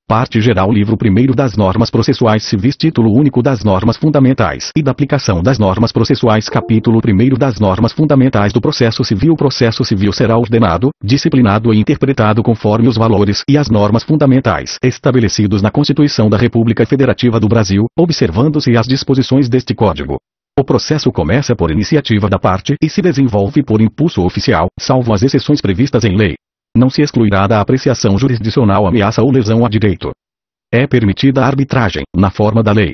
Parte geral. Livro 1º das Normas Processuais Civis. Título único das Normas Fundamentais e da Aplicação das Normas Processuais. Capítulo 1º das Normas Fundamentais do Processo Civil. O processo civil será ordenado, disciplinado e interpretado conforme os valores e as normas fundamentais estabelecidos na Constituição da República Federativa do Brasil, observando-se as disposições deste Código. O processo começa por iniciativa da parte e se desenvolve por impulso oficial, salvo as exceções previstas em lei. Não se excluirá da apreciação jurisdicional ameaça ou lesão a direito. É permitida a arbitragem, na forma da lei.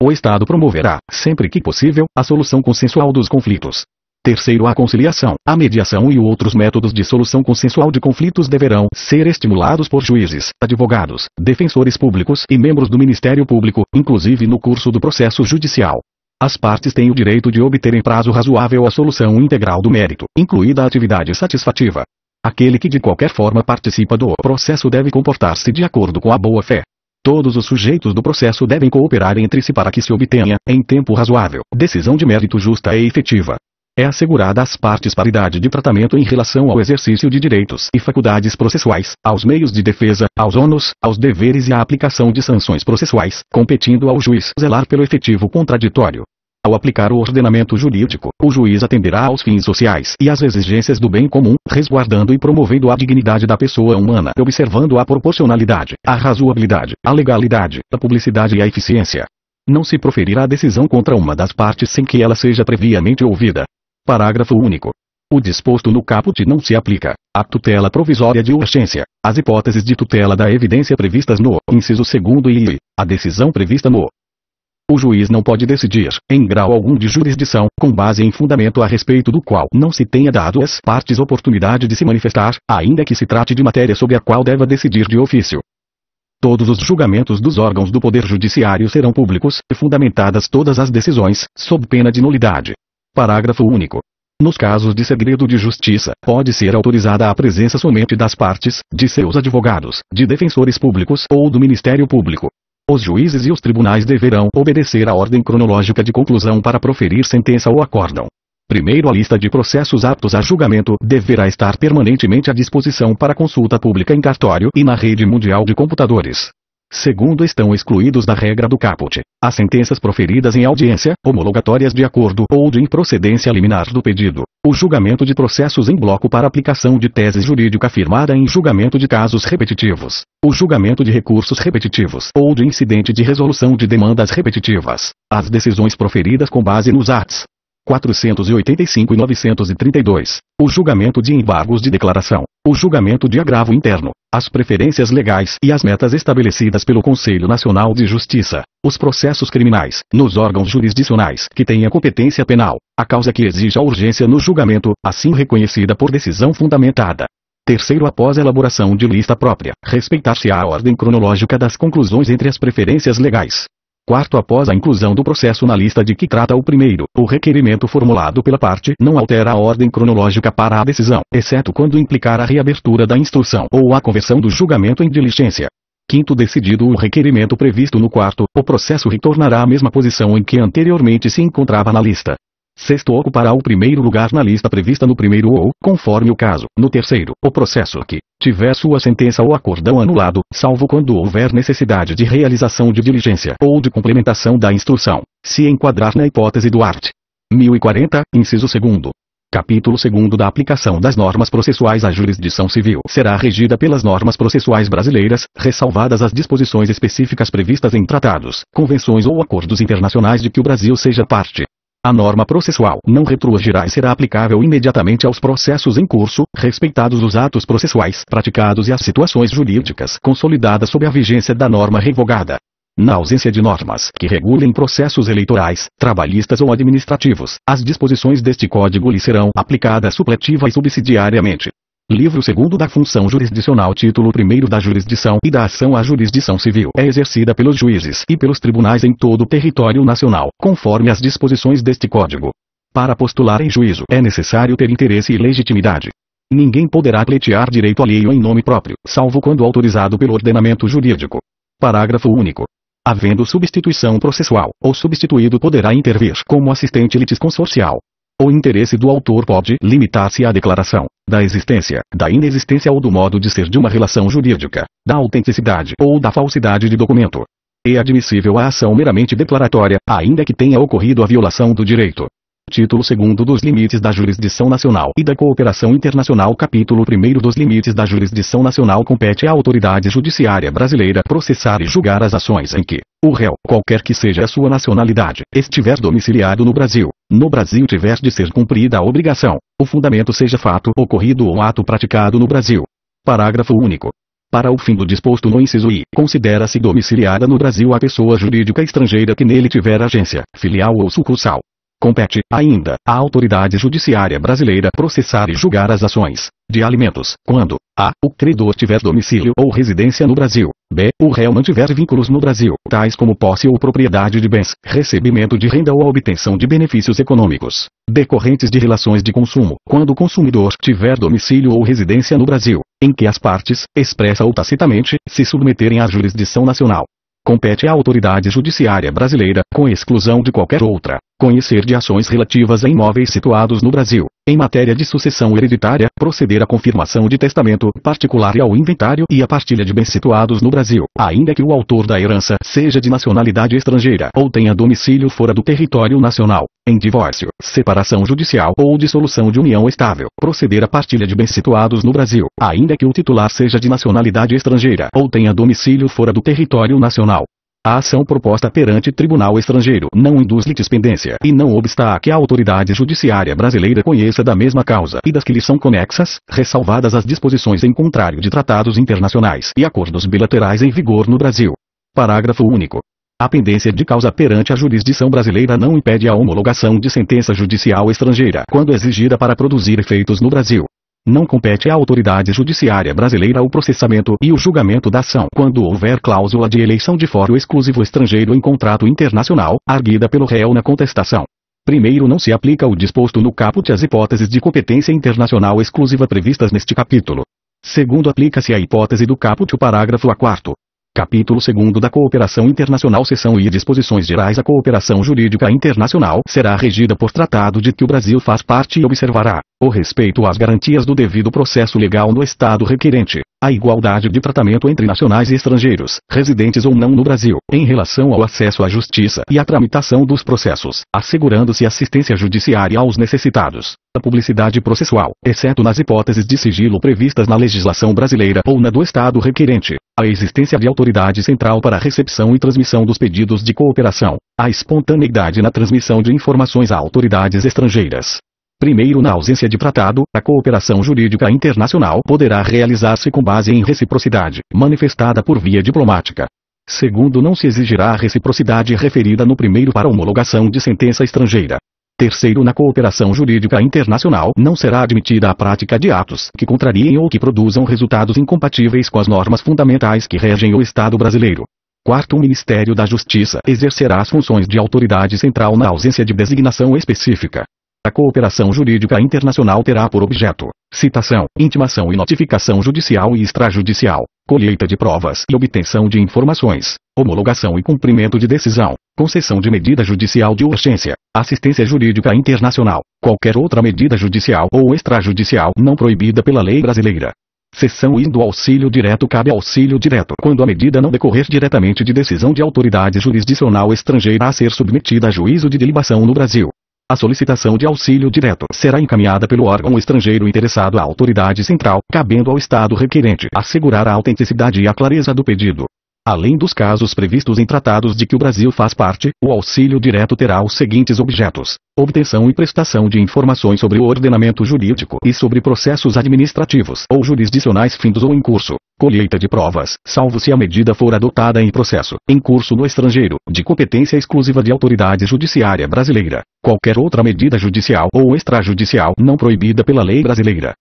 O Estado promoverá, sempre que possível, a solução consensual dos conflitos. Terceiro, a conciliação, a mediação e outros métodos de solução consensual de conflitos deverão ser estimulados por juízes, advogados, defensores públicos e membros do Ministério Público, inclusive no curso do processo judicial. As partes têm o direito de obter em prazo razoável a solução integral do mérito, incluída a atividade satisfativa. Aquele que de qualquer forma participa do processo deve comportar-se de acordo com a boa-fé. Todos os sujeitos do processo devem cooperar entre si para que se obtenha, em tempo razoável, decisão de mérito justa e efetiva. É assegurada às partes paridade de tratamento em relação ao exercício de direitos e faculdades processuais, aos meios de defesa, aos ônus, aos deveres e à aplicação de sanções processuais, competindo ao juiz zelar pelo efetivo contraditório. Ao aplicar o ordenamento jurídico, o juiz atenderá aos fins sociais e às exigências do bem comum, resguardando e promovendo a dignidade da pessoa humana, observando a proporcionalidade, a razoabilidade, a legalidade, a publicidade e a eficiência. Não se proferirá decisão contra uma das partes sem que ela seja previamente ouvida. Parágrafo único. O disposto no caput não se aplica à tutela provisória de urgência, às hipóteses de tutela da evidência previstas no inciso 2º e a decisão prevista no. O juiz não pode decidir, em grau algum de jurisdição, com base em fundamento a respeito do qual não se tenha dado às partes oportunidade de se manifestar, ainda que se trate de matéria sobre a qual deva decidir de ofício. Todos os julgamentos dos órgãos do Poder Judiciário serão públicos, fundamentadas todas as decisões, sob pena de nulidade. Parágrafo único. Nos casos de segredo de justiça, pode ser autorizada a presença somente das partes, de seus advogados, de defensores públicos ou do Ministério Público. Os juízes e os tribunais deverão obedecer à ordem cronológica de conclusão para proferir sentença ou acórdão. Primeiro, a lista de processos aptos a julgamento deverá estar permanentemente à disposição para consulta pública em cartório e na rede mundial de computadores. Segundo, estão excluídos da regra do caput as sentenças proferidas em audiência, homologatórias de acordo ou de improcedência liminar do pedido, o julgamento de processos em bloco para aplicação de tese jurídica firmada em julgamento de casos repetitivos, o julgamento de recursos repetitivos ou de incidente de resolução de demandas repetitivas, as decisões proferidas com base nos arts. 485 e 932, o julgamento de embargos de declaração, o julgamento de agravo interno, as preferências legais e as metas estabelecidas pelo Conselho Nacional de Justiça, os processos criminais, nos órgãos jurisdicionais que tenha competência penal, a causa que exija urgência no julgamento, assim reconhecida por decisão fundamentada. Terceiro, após a elaboração de lista própria, respeitar-se-á a ordem cronológica das conclusões entre as preferências legais. Quarto, após a inclusão do processo na lista de que trata o primeiro, o requerimento formulado pela parte não altera a ordem cronológica para a decisão, exceto quando implicar a reabertura da instrução ou a conversão do julgamento em diligência. Quinto, decidido o requerimento previsto no quarto, o processo retornará à mesma posição em que anteriormente se encontrava na lista. Sexto, ocupará o primeiro lugar na lista prevista no primeiro ou, conforme o caso, no terceiro, o processo que tiver sua sentença ou acórdão anulado, salvo quando houver necessidade de realização de diligência ou de complementação da instrução, se enquadrar na hipótese do art. 1040, inciso 2º. Capítulo 2º da aplicação das normas processuais à jurisdição civil será regida pelas normas processuais brasileiras, ressalvadas as disposições específicas previstas em tratados, convenções ou acordos internacionais de que o Brasil seja parte. A norma processual não retroagirá e será aplicável imediatamente aos processos em curso, respeitados os atos processuais praticados e as situações jurídicas consolidadas sob a vigência da norma revogada. Na ausência de normas que regulem processos eleitorais, trabalhistas ou administrativos, as disposições deste Código lhe serão aplicadas supletiva e subsidiariamente. Livro 2º da Função Jurisdicional. Título 1º da Jurisdição e da Ação. A jurisdição civil é exercida pelos juízes e pelos tribunais em todo o território nacional, conforme as disposições deste Código. Para postular em juízo é necessário ter interesse e legitimidade. Ninguém poderá pleitear direito alheio em nome próprio, salvo quando autorizado pelo ordenamento jurídico. Parágrafo único. Havendo substituição processual, o substituído poderá intervir como assistente litisconsorcial. O interesse do autor pode limitar-se à declaração, da existência, da inexistência ou do modo de ser de uma relação jurídica, da autenticidade ou da falsidade de documento. É admissível a ação meramente declaratória, ainda que tenha ocorrido a violação do direito. Título 2º dos limites da jurisdição nacional e da cooperação internacional. Capítulo 1º dos limites da jurisdição nacional. Compete à autoridade judiciária brasileira processar e julgar as ações em que o réu, qualquer que seja a sua nacionalidade, estiver domiciliado no Brasil tiver de ser cumprida a obrigação, o fundamento seja fato ocorrido ou ato praticado no Brasil. Parágrafo único. Para o fim do disposto no inciso I, considera-se domiciliada no Brasil a pessoa jurídica estrangeira que nele tiver agência, filial ou sucursal. Compete, ainda, à autoridade judiciária brasileira processar e julgar as ações de alimentos, quando a. o credor tiver domicílio ou residência no Brasil, b. o réu não tiver vínculos no Brasil, tais como posse ou propriedade de bens, recebimento de renda ou obtenção de benefícios econômicos decorrentes de relações de consumo, quando o consumidor tiver domicílio ou residência no Brasil, em que as partes, expressa ou tacitamente, se submeterem à jurisdição nacional. Compete à autoridade judiciária brasileira, com exclusão de qualquer outra, conhecer de ações relativas a imóveis situados no Brasil, em matéria de sucessão hereditária, proceder à confirmação de testamento particular e ao inventário e à partilha de bens situados no Brasil, ainda que o autor da herança seja de nacionalidade estrangeira ou tenha domicílio fora do território nacional. Em divórcio, separação judicial ou dissolução de união estável, proceder à partilha de bens situados no Brasil, ainda que o titular seja de nacionalidade estrangeira ou tenha domicílio fora do território nacional. A ação proposta perante tribunal estrangeiro não induz litispendência e não obsta a que a autoridade judiciária brasileira conheça da mesma causa e das que lhe são conexas, ressalvadas as disposições em contrário de tratados internacionais e acordos bilaterais em vigor no Brasil. Parágrafo único. A pendência de causa perante a jurisdição brasileira não impede a homologação de sentença judicial estrangeira quando exigida para produzir efeitos no Brasil. Não compete à autoridade judiciária brasileira o processamento e o julgamento da ação quando houver cláusula de eleição de foro exclusivo estrangeiro em contrato internacional, arguida pelo réu na contestação. Primeiro, não se aplica o disposto no caput às hipóteses de competência internacional exclusiva previstas neste capítulo. Segundo, aplica-se a hipótese do caput o parágrafo A4. Capítulo 2º da Cooperação Internacional. Seção I. Disposições gerais. A cooperação jurídica internacional será regida por tratado de que o Brasil faz parte e observará o respeito às garantias do devido processo legal no Estado requerente, a igualdade de tratamento entre nacionais e estrangeiros, residentes ou não no Brasil, em relação ao acesso à justiça e à tramitação dos processos, assegurando-se assistência judiciária aos necessitados, a publicidade processual, exceto nas hipóteses de sigilo previstas na legislação brasileira ou na do Estado requerente, a existência de autoridade central para a recepção e transmissão dos pedidos de cooperação, a espontaneidade na transmissão de informações a autoridades estrangeiras. Primeiro, na ausência de tratado, a cooperação jurídica internacional poderá realizar-se com base em reciprocidade, manifestada por via diplomática. Segundo, não se exigirá a reciprocidade referida no primeiro para homologação de sentença estrangeira. Terceiro, na cooperação jurídica internacional não será admitida a prática de atos que contrariem ou que produzam resultados incompatíveis com as normas fundamentais que regem o Estado brasileiro. Quarto, o Ministério da Justiça exercerá as funções de autoridade central na ausência de designação específica. A cooperação jurídica internacional terá por objeto citação, intimação e notificação judicial e extrajudicial, colheita de provas e obtenção de informações, homologação e cumprimento de decisão, concessão de medida judicial de urgência, assistência jurídica internacional, qualquer outra medida judicial ou extrajudicial não proibida pela lei brasileira. Seção I. Do auxílio direto. Cabe auxílio direto quando a medida não decorrer diretamente de decisão de autoridade jurisdicional estrangeira a ser submetida a juízo de delibação no Brasil. A solicitação de auxílio direto será encaminhada pelo órgão estrangeiro interessado à autoridade central, cabendo ao Estado requerente assegurar a autenticidade e a clareza do pedido. Além dos casos previstos em tratados de que o Brasil faz parte, o auxílio direto terá os seguintes objetos: obtenção e prestação de informações sobre o ordenamento jurídico e sobre processos administrativos ou jurisdicionais findos ou em curso, colheita de provas, salvo se a medida for adotada em processo, em curso no estrangeiro, de competência exclusiva de autoridade judiciária brasileira, qualquer outra medida judicial ou extrajudicial não proibida pela lei brasileira.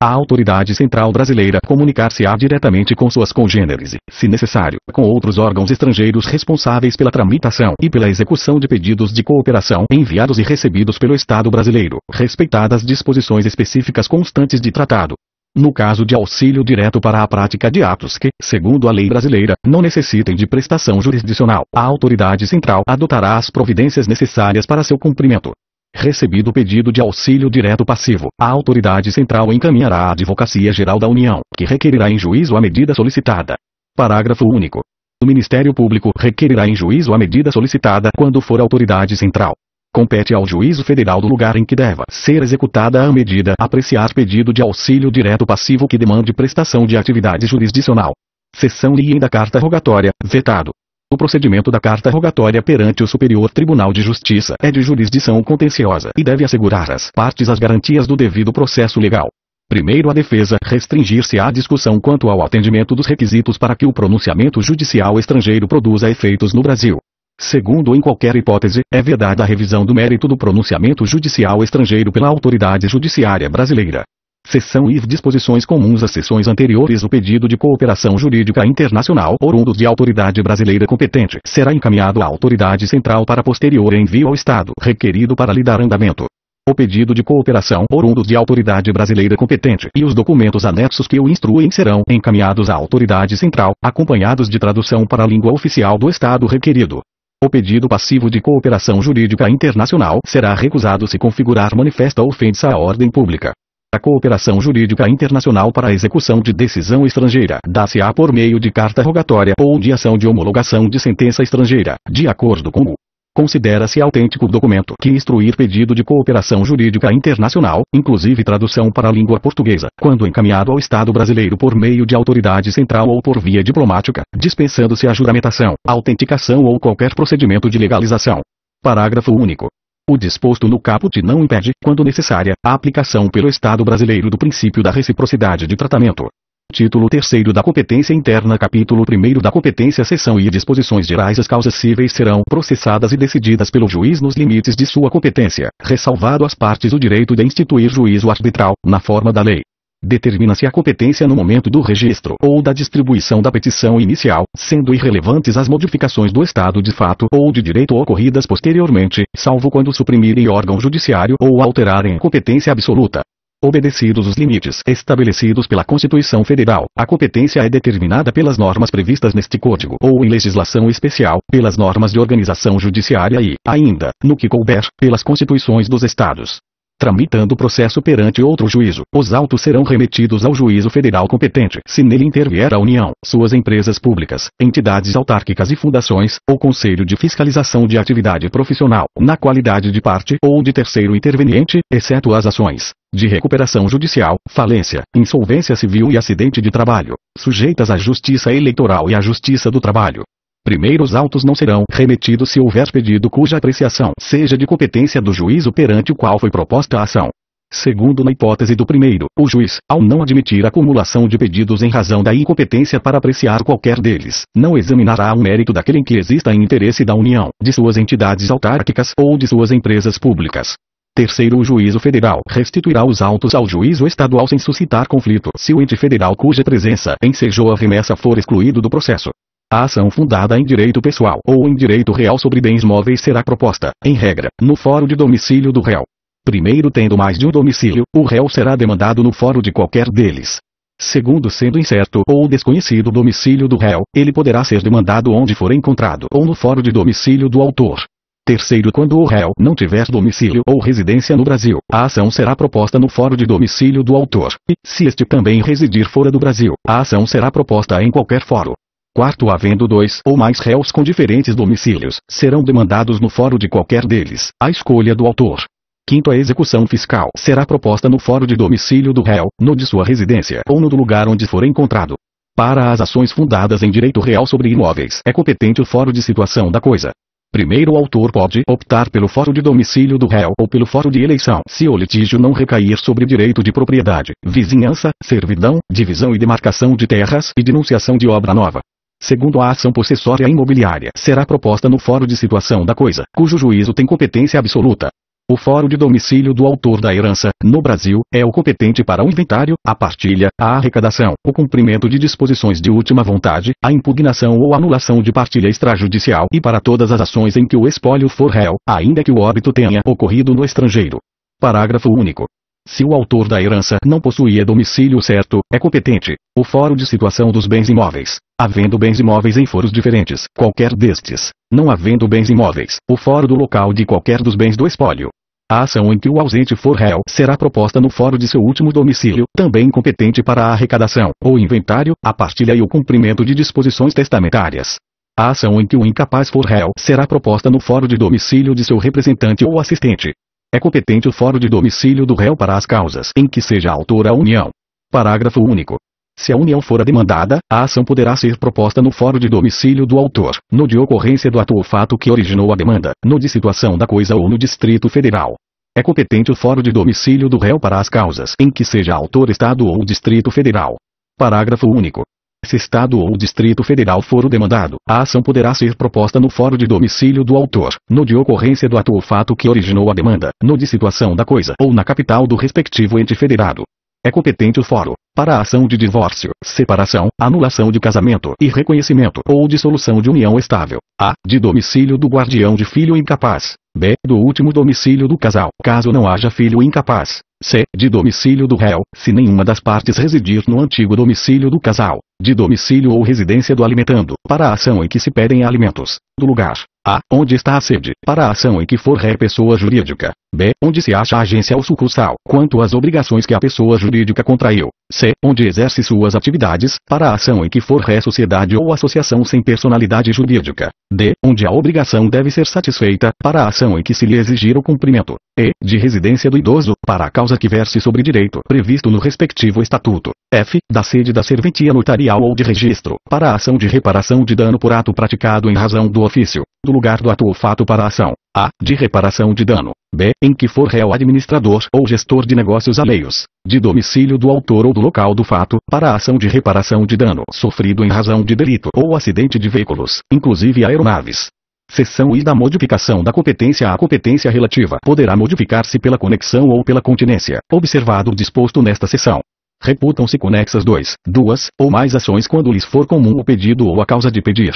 A autoridade central brasileira comunicar-se-á diretamente com suas congêneres e, se necessário, com outros órgãos estrangeiros responsáveis pela tramitação e pela execução de pedidos de cooperação enviados e recebidos pelo Estado brasileiro, respeitadas disposições específicas constantes de tratado. No caso de auxílio direto para a prática de atos que, segundo a lei brasileira, não necessitem de prestação jurisdicional, a autoridade central adotará as providências necessárias para seu cumprimento. Recebido o pedido de auxílio direto passivo, a autoridade central encaminhará à Advocacia Geral da União, que requerirá em juízo a medida solicitada. Parágrafo único. O Ministério Público requerirá em juízo a medida solicitada quando for autoridade central. Compete ao Juízo Federal do lugar em que deva ser executada a medida apreciar pedido de auxílio direto passivo que demande prestação de atividade jurisdicional. Seção I da Carta Rogatória, vetado. O procedimento da carta rogatória perante o Superior Tribunal de Justiça é de jurisdição contenciosa e deve assegurar às partes as garantias do devido processo legal. Primeiro, a defesa restringir-se à discussão quanto ao atendimento dos requisitos para que o pronunciamento judicial estrangeiro produza efeitos no Brasil. Segundo, em qualquer hipótese, é vedada a revisão do mérito do pronunciamento judicial estrangeiro pela autoridade judiciária brasileira. Seção I. Disposições comuns às seções anteriores. O pedido de cooperação jurídica internacional oriundo de autoridade brasileira competente será encaminhado à autoridade central para posterior envio ao Estado requerido para lhe dar andamento. O pedido de cooperação oriundo de autoridade brasileira competente e os documentos anexos que o instruem serão encaminhados à autoridade central, acompanhados de tradução para a língua oficial do Estado requerido. O pedido passivo de cooperação jurídica internacional será recusado se configurar manifesta ofensa à ordem pública. A cooperação jurídica internacional para a execução de decisão estrangeira dá-se-á por meio de carta rogatória ou de ação de homologação de sentença estrangeira, de acordo com o. Considera-se autêntico documento que instruir pedido de cooperação jurídica internacional, inclusive tradução para a língua portuguesa, quando encaminhado ao Estado brasileiro por meio de autoridade central ou por via diplomática, dispensando-se a juramentação, autenticação ou qualquer procedimento de legalização. Parágrafo único. O disposto no caput não impede, quando necessária, a aplicação pelo Estado brasileiro do princípio da reciprocidade de tratamento. Título 3º da Competência Interna. Capítulo 1º da Competência. Seção I. Disposições gerais. As causas cíveis serão processadas e decididas pelo juiz nos limites de sua competência, ressalvado às partes o direito de instituir juízo arbitral, na forma da lei. Determina-se a competência no momento do registro ou da distribuição da petição inicial, sendo irrelevantes as modificações do estado de fato ou de direito ocorridas posteriormente, salvo quando suprimirem órgão judiciário ou alterarem a competência absoluta. Obedecidos os limites estabelecidos pela Constituição Federal, a competência é determinada pelas normas previstas neste Código ou em legislação especial, pelas normas de organização judiciária e, ainda, no que couber, pelas Constituições dos Estados. Tramitando o processo perante outro juízo, os autos serão remetidos ao juízo federal competente, se nele intervier a União, suas empresas públicas, entidades autárquicas e fundações, ou Conselho de Fiscalização de Atividade Profissional, na qualidade de parte ou de terceiro interveniente, exceto as ações de recuperação judicial, falência, insolvência civil e acidente de trabalho, sujeitas à Justiça Eleitoral e à Justiça do Trabalho. Primeiro, os autos não serão remetidos se houver pedido cuja apreciação seja de competência do juízo perante o qual foi proposta a ação. Segundo, na hipótese do primeiro, o juiz, ao não admitir a acumulação de pedidos em razão da incompetência para apreciar qualquer deles, não examinará o mérito daquele em que exista em interesse da União, de suas entidades autárquicas ou de suas empresas públicas. Terceiro, o juízo federal restituirá os autos ao juízo estadual sem suscitar conflito, se o ente federal cuja presença ensejou a remessa for excluído do processo. A ação fundada em direito pessoal ou em direito real sobre bens móveis será proposta, em regra, no fórum de domicílio do réu. Primeiro, tendo mais de um domicílio, o réu será demandado no fórum de qualquer deles. Segundo, sendo incerto ou desconhecido o domicílio do réu, ele poderá ser demandado onde for encontrado ou no fórum de domicílio do autor. Terceiro, quando o réu não tiver domicílio ou residência no Brasil, a ação será proposta no fórum de domicílio do autor, e, se este também residir fora do Brasil, a ação será proposta em qualquer fórum. Quarto, havendo dois ou mais réus com diferentes domicílios, serão demandados no fórum de qualquer deles, à escolha do autor. Quinto, a execução fiscal será proposta no fórum de domicílio do réu, no de sua residência ou no do lugar onde for encontrado. Para as ações fundadas em direito real sobre imóveis, é competente o fórum de situação da coisa. Primeiro, o autor pode optar pelo fórum de domicílio do réu ou pelo fórum de eleição, se o litígio não recair sobre direito de propriedade, vizinhança, servidão, divisão e demarcação de terras e denunciação de obra nova. Segundo, a ação possessória imobiliária será proposta no fórum de situação da coisa, cujo juízo tem competência absoluta. O fórum de domicílio do autor da herança, no Brasil, é o competente para o inventário, a partilha, a arrecadação, o cumprimento de disposições de última vontade, a impugnação ou anulação de partilha extrajudicial e para todas as ações em que o espólio for réu, ainda que o óbito tenha ocorrido no estrangeiro. Parágrafo único. Se o autor da herança não possuía domicílio certo, é competente o fórum de situação dos bens imóveis, havendo bens imóveis em foros diferentes, qualquer destes. Não havendo bens imóveis, o fórum do local de qualquer dos bens do espólio. A ação em que o ausente for réu será proposta no fórum de seu último domicílio, também competente para a arrecadação, ou inventário, a partilha e o cumprimento de disposições testamentárias. A ação em que o incapaz for réu será proposta no fórum de domicílio de seu representante ou assistente. É competente o fórum de domicílio do réu para as causas em que seja autora a união. Parágrafo único. Se a união for a demandada, a ação poderá ser proposta no fórum de domicílio do autor, no de ocorrência do ato ou fato que originou a demanda, no de situação da coisa ou no Distrito Federal. É competente o fórum de domicílio do réu para as causas em que seja autor Estado ou Distrito Federal. Parágrafo único. Se Estado ou Distrito Federal for o demandado, a ação poderá ser proposta no fórum de domicílio do autor, no de ocorrência do ato ou fato que originou a demanda, no de situação da coisa ou na capital do respectivo ente federado. É competente o fórum para a ação de divórcio, separação, anulação de casamento e reconhecimento ou dissolução de união estável. A. De domicílio do guardião de filho incapaz. B. Do último domicílio do casal, caso não haja filho incapaz. C. De domicílio do réu, se nenhuma das partes residir no antigo domicílio do casal. De domicílio ou residência do alimentando, para a ação em que se pedem alimentos. Do lugar. A. Onde está a sede, para a ação em que for ré pessoa jurídica. B. Onde se acha a agência ou sucursal, quanto às obrigações que a pessoa jurídica contraiu. C. Onde exerce suas atividades, para a ação em que for ré sociedade ou associação sem personalidade jurídica. D. Onde a obrigação deve ser satisfeita, para a ação em que se lhe exigir o cumprimento. E. De residência do idoso, para a causa que verse sobre direito previsto no respectivo estatuto. F. Da sede da serventia notarial ou de registro, para a ação de reparação de dano por ato praticado em razão do ofício. Do lugar do ato ou fato para a ação. A. De reparação de dano. B. Em que for réu administrador ou gestor de negócios alheios. De domicílio do autor ou do local do fato, para a ação de reparação de dano sofrido em razão de delito ou acidente de veículos, inclusive aeronaves. Seção I da modificação da competência. A competência relativa poderá modificar-se pela conexão ou pela continência, observado o disposto nesta seção. Reputam-se conexas duas ou mais ações quando lhes for comum o pedido ou a causa de pedir.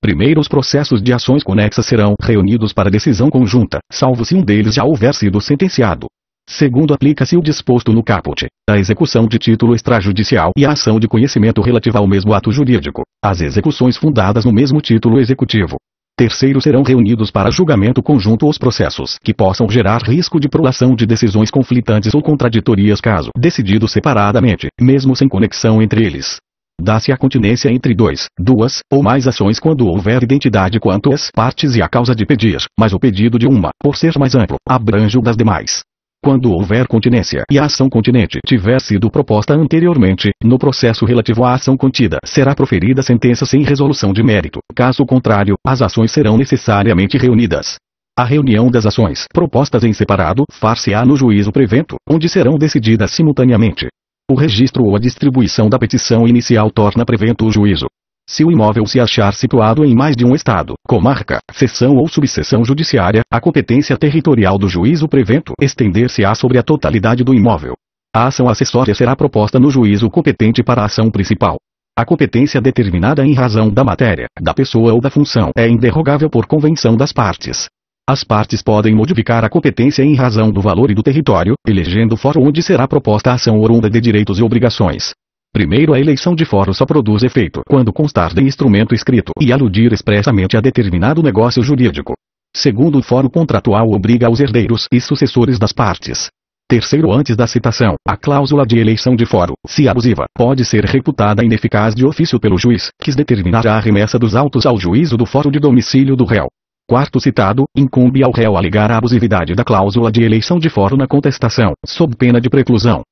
Primeiro, os processos de ações conexas serão reunidos para decisão conjunta, salvo se um deles já houver sido sentenciado. Segundo, aplica-se o disposto no caput, a execução de título extrajudicial e a ação de conhecimento relativa ao mesmo ato jurídico, as execuções fundadas no mesmo título executivo. Terceiro, serão reunidos para julgamento conjunto os processos que possam gerar risco de prolação de decisões conflitantes ou contraditórias caso decididos separadamente, mesmo sem conexão entre eles. Dá-se a continência entre duas ou mais ações quando houver identidade quanto às partes e a causa de pedir, mas o pedido de uma, por ser mais amplo, abrange o das demais. Quando houver continência e a ação continente tiver sido proposta anteriormente, no processo relativo à ação contida será proferida sentença sem resolução de mérito. Caso contrário, as ações serão necessariamente reunidas. A reunião das ações propostas em separado far-se-á no juízo prevento, onde serão decididas simultaneamente. O registro ou a distribuição da petição inicial torna prevento o juízo. Se o imóvel se achar situado em mais de um estado, comarca, seção ou subseção judiciária, a competência territorial do juízo prevento estender-se-á sobre a totalidade do imóvel. A ação acessória será proposta no juízo competente para a ação principal. A competência determinada em razão da matéria, da pessoa ou da função é inderrogável por convenção das partes. As partes podem modificar a competência em razão do valor e do território, elegendo o fórum onde será proposta a ação oriunda de direitos e obrigações. Primeiro, a eleição de fórum só produz efeito quando constar de instrumento escrito e aludir expressamente a determinado negócio jurídico. Segundo, o fórum contratual obriga os herdeiros e sucessores das partes. Terceiro, antes da citação, a cláusula de eleição de fórum, se abusiva, pode ser reputada ineficaz de ofício pelo juiz, que determinará a remessa dos autos ao juízo do fórum de domicílio do réu. Quarto citado, incumbe ao réu alegar a abusividade da cláusula de eleição de fórum na contestação, sob pena de preclusão.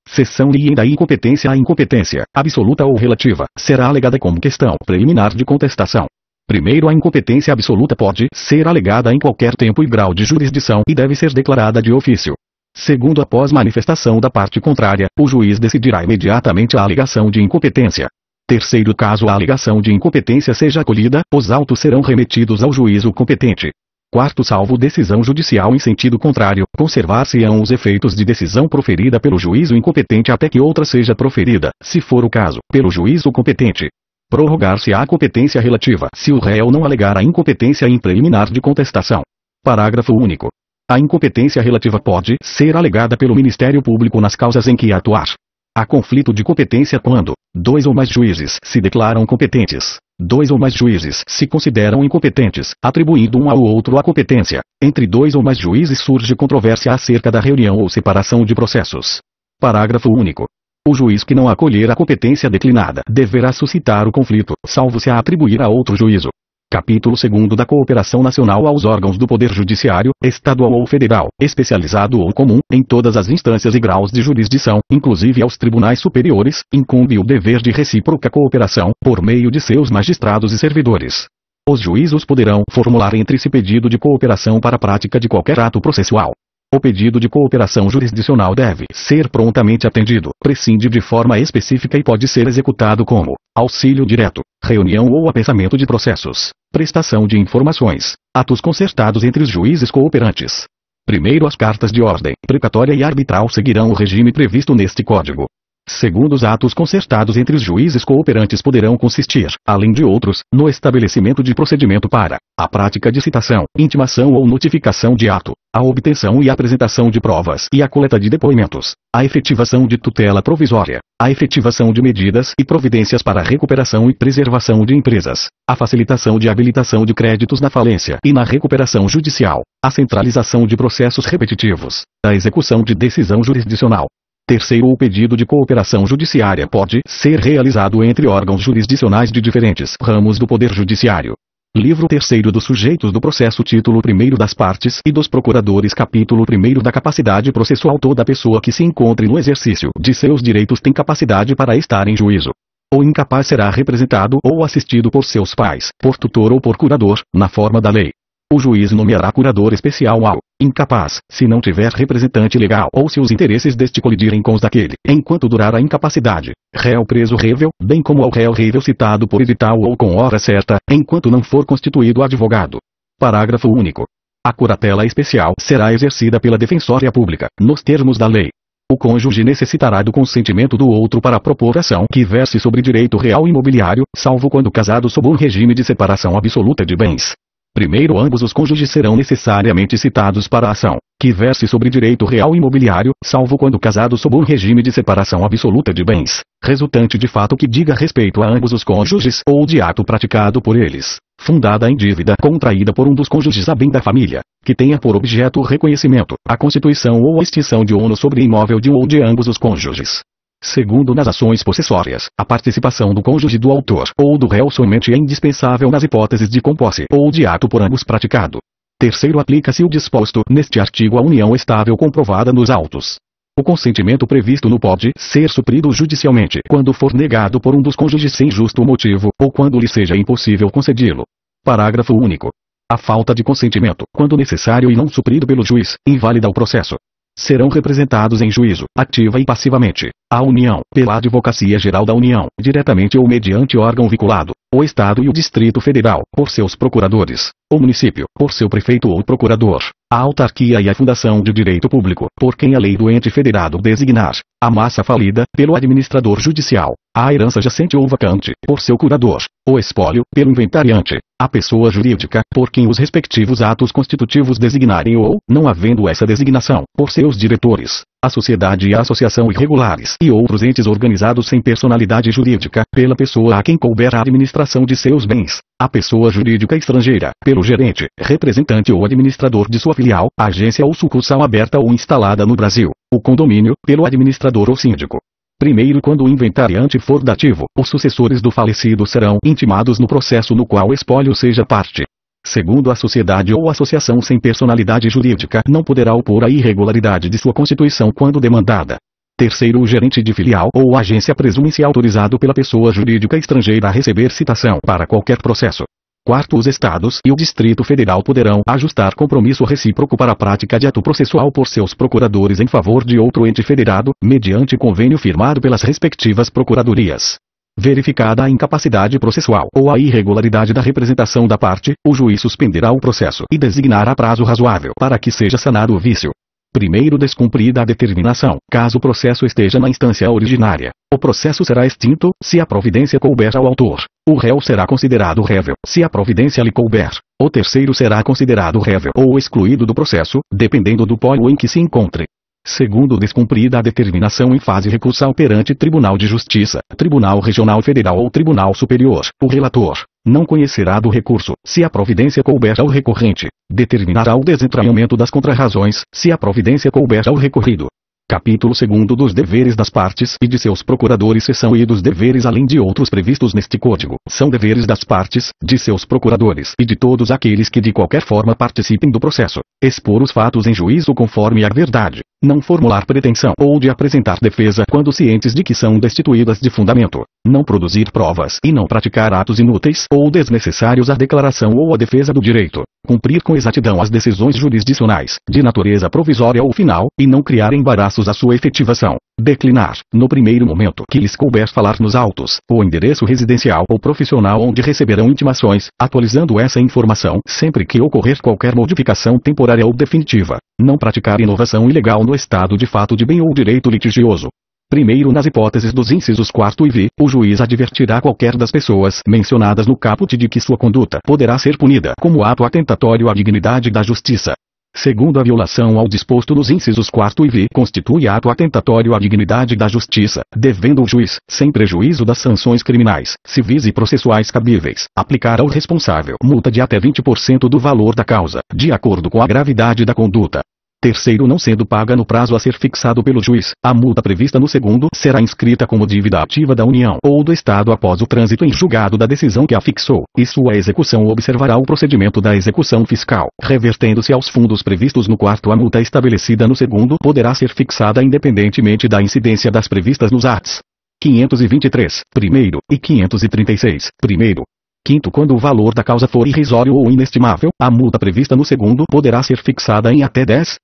Seção I da incompetência. A incompetência, absoluta ou relativa, será alegada como questão preliminar de contestação. Primeiro, a incompetência absoluta pode ser alegada em qualquer tempo e grau de jurisdição e deve ser declarada de ofício. Segundo, após manifestação da parte contrária, o juiz decidirá imediatamente a alegação de incompetência. Terceiro, caso a alegação de incompetência seja acolhida, os autos serão remetidos ao juízo competente. Quarto, salvo decisão judicial em sentido contrário, conservar-se-ão os efeitos de decisão proferida pelo juízo incompetente até que outra seja proferida, se for o caso, pelo juízo competente. Prorrogar-se-á a competência relativa, se o réu não alegar a incompetência em preliminar de contestação. Parágrafo único. A incompetência relativa pode ser alegada pelo Ministério Público nas causas em que atuar. Há conflito de competência quando 2 ou mais juízes se declaram competentes. 2 ou mais juízes se consideram incompetentes, atribuindo um ao outro a competência. Entre 2 ou mais juízes surge controvérsia acerca da reunião ou separação de processos. Parágrafo único. O juiz que não acolher a competência declinada deverá suscitar o conflito, salvo se a atribuir a outro juízo. Capítulo 2 da Cooperação Nacional aos órgãos do Poder Judiciário, estadual ou federal, especializado ou comum, em todas as instâncias e graus de jurisdição, inclusive aos tribunais superiores, incumbe o dever de recíproca cooperação, por meio de seus magistrados e servidores. Os juízos poderão formular entre si pedido de cooperação para a prática de qualquer ato processual. O pedido de cooperação jurisdicional deve ser prontamente atendido, prescinde de forma específica e pode ser executado como auxílio direto, reunião ou apensamento de processos, prestação de informações, atos concertados entre os juízes cooperantes. Primeiro, as cartas de ordem precatória e arbitral seguirão o regime previsto neste Código. Segundo, os atos concertados entre os juízes cooperantes poderão consistir, além de outros, no estabelecimento de procedimento para a prática de citação, intimação ou notificação de ato, a obtenção e apresentação de provas e a coleta de depoimentos, a efetivação de tutela provisória, a efetivação de medidas e providências para a recuperação e preservação de empresas, a facilitação de habilitação de créditos na falência e na recuperação judicial, a centralização de processos repetitivos, a execução de decisão jurisdicional. Terceiro, o pedido de cooperação judiciária pode ser realizado entre órgãos jurisdicionais de diferentes ramos do Poder Judiciário. Livro 3º dos sujeitos do processo, título 1º das partes e dos procuradores, capítulo 1º da capacidade processual. Toda pessoa que se encontre no exercício de seus direitos tem capacidade para estar em juízo. O incapaz será representado ou assistido por seus pais, por tutor ou por curador, na forma da lei. O juiz nomeará curador especial ao incapaz, se não tiver representante legal ou se os interesses deste colidirem com os daquele, enquanto durar a incapacidade, réu preso rével, bem como ao réu rével citado por edital ou com hora certa, enquanto não for constituído advogado. Parágrafo único. A curatela especial será exercida pela Defensoria Pública, nos termos da lei. O cônjuge necessitará do consentimento do outro para propor ação que verse sobre direito real imobiliário, salvo quando casado sob um regime de separação absoluta de bens. Primeiro, ambos os cônjuges serão necessariamente citados para a ação que verse sobre direito real imobiliário, salvo quando casado sob um regime de separação absoluta de bens, resultante de fato que diga respeito a ambos os cônjuges ou de ato praticado por eles, fundada em dívida contraída por um dos cônjuges a bem da família, que tenha por objeto o reconhecimento, a constituição ou a extinção de ônus sobre imóvel de um ou de ambos os cônjuges. Segundo, nas ações possessórias, a participação do cônjuge do autor ou do réu somente é indispensável nas hipóteses de composse ou de ato por ambos praticado. Terceiro, aplica-se o disposto neste artigo à união estável comprovada nos autos. O consentimento previsto no pode ser suprido judicialmente quando for negado por um dos cônjuges sem justo motivo, ou quando lhe seja impossível concedi-lo. Parágrafo único. A falta de consentimento, quando necessário e não suprido pelo juiz, invalida o processo. Serão representados em juízo, ativa e passivamente, a União, pela Advocacia Geral da União, diretamente ou mediante órgão vinculado, o Estado e o Distrito Federal, por seus procuradores, o município, por seu prefeito ou procurador, a autarquia e a fundação de direito público, por quem a lei do ente federado designar, a massa falida, pelo administrador judicial, a herança jacente ou vacante, por seu curador, o espólio, pelo inventariante, a pessoa jurídica, por quem os respectivos atos constitutivos designarem ou, não havendo essa designação, por seus diretores, a sociedade e a associação irregulares e outros entes organizados sem personalidade jurídica, pela pessoa a quem couber a administração de seus bens, a pessoa jurídica estrangeira, pelo gerente, representante ou administrador de sua filial, agência ou sucursal aberta ou instalada no Brasil, o condomínio, pelo administrador ou síndico. Primeiro, quando o inventariante for dativo, os sucessores do falecido serão intimados no processo no qual o espólio seja parte. Segundo, a sociedade ou associação sem personalidade jurídica não poderá opor a irregularidade de sua constituição quando demandada. Terceiro, o gerente de filial ou agência presume-se autorizado pela pessoa jurídica estrangeira a receber citação para qualquer processo. Quarto, os estados e o Distrito Federal poderão ajustar compromisso recíproco para a prática de ato processual por seus procuradores em favor de outro ente federado, mediante convênio firmado pelas respectivas procuradorias. Verificada a incapacidade processual ou a irregularidade da representação da parte, o juiz suspenderá o processo e designará prazo razoável para que seja sanado o vício. Primeiro, descumprida a determinação, caso o processo esteja na instância originária, o processo será extinto, se a providência couber ao autor. O réu será considerado rével, se a providência lhe couber. O terceiro será considerado rével ou excluído do processo, dependendo do polo em que se encontre. Segundo, descumprida a determinação em fase recursal perante Tribunal de Justiça, Tribunal Regional Federal ou Tribunal Superior, o relator não conhecerá do recurso, se a providência couber ao recorrente. Determinará o desentranhamento das contrarrazões, se a providência couber ao recorrido. Capítulo 2 dos deveres das partes e de seus procuradores. Seção e dos deveres além de outros previstos neste Código. São deveres das partes, de seus procuradores e de todos aqueles que de qualquer forma participem do processo. Expor os fatos em juízo conforme a verdade. Não formular pretensão ou de apresentar defesa quando cientes de que são destituídas de fundamento. Não produzir provas e não praticar atos inúteis ou desnecessários à declaração ou à defesa do direito. Cumprir com exatidão as decisões jurisdicionais, de natureza provisória ou final, e não criar embaraços à sua efetivação. Declinar, no primeiro momento que lhes couber falar nos autos, o endereço residencial ou profissional onde receberão intimações, atualizando essa informação sempre que ocorrer qualquer modificação temporária ou definitiva. Não praticar inovação ilegal no estado de fato de bem ou direito litigioso. Primeiro, nas hipóteses dos incisos 4 e v, o juiz advertirá qualquer das pessoas mencionadas no caput de que sua conduta poderá ser punida como ato atentatório à dignidade da justiça. Segundo, a violação ao disposto nos incisos 4 e v constitui ato atentatório à dignidade da justiça, devendo o juiz, sem prejuízo das sanções criminais, civis e processuais cabíveis, aplicar ao responsável multa de até 20% do valor da causa, de acordo com a gravidade da conduta. Terceiro, não sendo paga no prazo a ser fixado pelo juiz, a multa prevista no segundo será inscrita como dívida ativa da União ou do Estado após o trânsito em julgado da decisão que a fixou, e sua execução observará o procedimento da execução fiscal, revertendo-se aos fundos previstos no quarto. A multa estabelecida no segundo poderá ser fixada independentemente da incidência das previstas nos arts. 523, primeiro, e 536, primeiro. Quinto, quando o valor da causa for irrisório ou inestimável, a multa prevista no segundo poderá ser fixada em até 10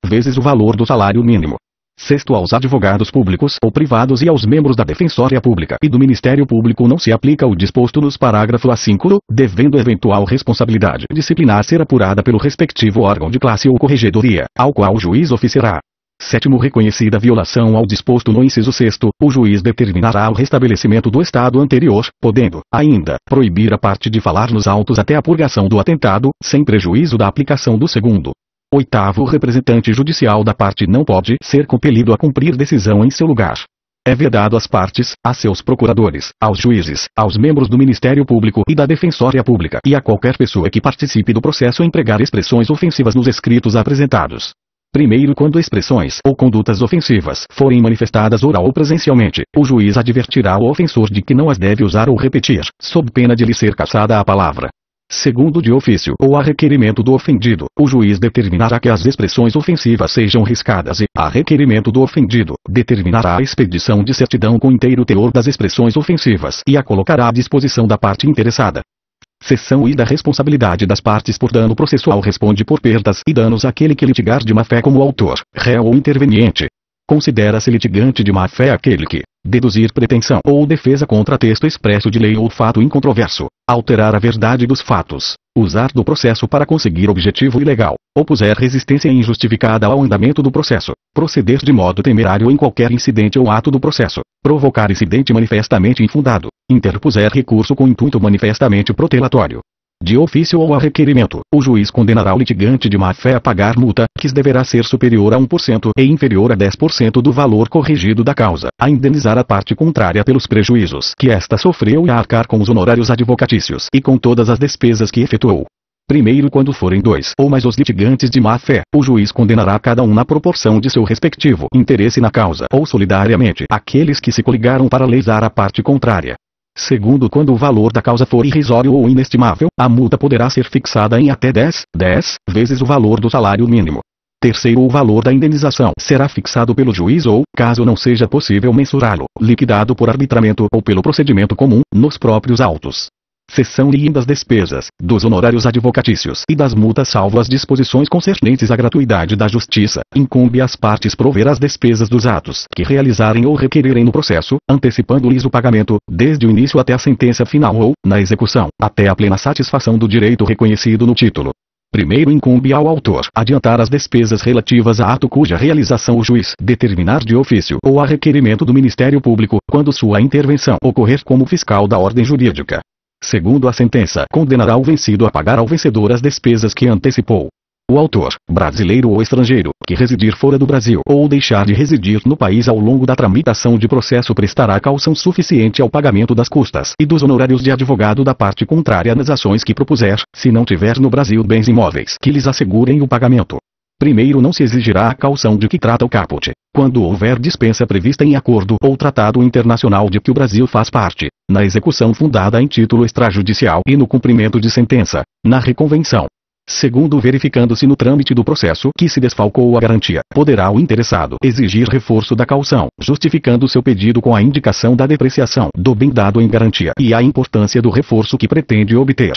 vezes o valor do salário mínimo. Sexto, aos advogados públicos ou privados e aos membros da Defensoria Pública e do Ministério Público não se aplica o disposto nos parágrafo A5, devendo eventual responsabilidade disciplinar ser apurada pelo respectivo órgão de classe ou corregedoria, ao qual o juiz oficiará. Sétimo, reconhecida a violação ao disposto no inciso 6º, o juiz determinará o restabelecimento do estado anterior, podendo, ainda, proibir a parte de falar nos autos até a purgação do atentado, sem prejuízo da aplicação do segundo. Oitavo, o representante judicial da parte não pode ser compelido a cumprir decisão em seu lugar. É vedado às partes, a seus procuradores, aos juízes, aos membros do Ministério Público e da Defensoria Pública e a qualquer pessoa que participe do processo empregar expressões ofensivas nos escritos apresentados. Primeiro, quando expressões ou condutas ofensivas forem manifestadas oral ou presencialmente, o juiz advertirá o ofensor de que não as deve usar ou repetir, sob pena de lhe ser cassada a palavra. Segundo, de ofício ou a requerimento do ofendido, o juiz determinará que as expressões ofensivas sejam riscadas e, a requerimento do ofendido, determinará a expedição de certidão com inteiro teor das expressões ofensivas e a colocará à disposição da parte interessada. Seção I da responsabilidade das partes por dano processual. Responde por perdas e danos aquele que litigar de má-fé como autor, réu ou interveniente. Considera-se litigante de má-fé aquele que deduzir pretensão ou defesa contra texto expresso de lei ou fato incontroverso, alterar a verdade dos fatos, usar do processo para conseguir objetivo ilegal, opuser resistência injustificada ao andamento do processo, proceder de modo temerário em qualquer incidente ou ato do processo, provocar incidente manifestamente infundado, interpuser recurso com intuito manifestamente protelatório. De ofício ou a requerimento, o juiz condenará o litigante de má-fé a pagar multa, que deverá ser superior a 1% e inferior a 10% do valor corrigido da causa, a indenizar a parte contrária pelos prejuízos que esta sofreu e a arcar com os honorários advocatícios e com todas as despesas que efetuou. Primeiro, quando forem dois ou mais os litigantes de má-fé, o juiz condenará cada um na proporção de seu respectivo interesse na causa ou solidariamente aqueles que se coligaram para lesar a parte contrária. Segundo, quando o valor da causa for irrisório ou inestimável, a multa poderá ser fixada em até 10 vezes o valor do salário mínimo. Terceiro, o valor da indenização será fixado pelo juiz ou, caso não seja possível mensurá-lo, liquidado por arbitramento ou pelo procedimento comum, nos próprios autos. Seção I das despesas, dos honorários advocatícios e das multas salvo as disposições concernentes à gratuidade da justiça, incumbe às partes prover as despesas dos atos que realizarem ou requererem no processo, antecipando-lhes o pagamento, desde o início até a sentença final ou, na execução, até a plena satisfação do direito reconhecido no título. Primeiro, incumbe ao autor adiantar as despesas relativas a ato cuja realização o juiz determinar de ofício ou a requerimento do Ministério Público, quando sua intervenção ocorrer como fiscal da ordem jurídica. Segundo, a sentença condenará o vencido a pagar ao vencedor as despesas que antecipou. O autor, brasileiro ou estrangeiro, que residir fora do Brasil ou deixar de residir no país ao longo da tramitação de processo prestará caução suficiente ao pagamento das custas e dos honorários de advogado da parte contrária nas ações que propuser, se não tiver no Brasil bens imóveis que lhes assegurem o pagamento. Primeiro, não se exigirá a caução de que trata o caput, quando houver dispensa prevista em acordo ou tratado internacional de que o Brasil faz parte, na execução fundada em título extrajudicial e no cumprimento de sentença, na reconvenção. Segundo, verificando-se no trâmite do processo que se desfalcou a garantia, poderá o interessado exigir reforço da caução, justificando seu pedido com a indicação da depreciação do bem dado em garantia e a importância do reforço que pretende obter.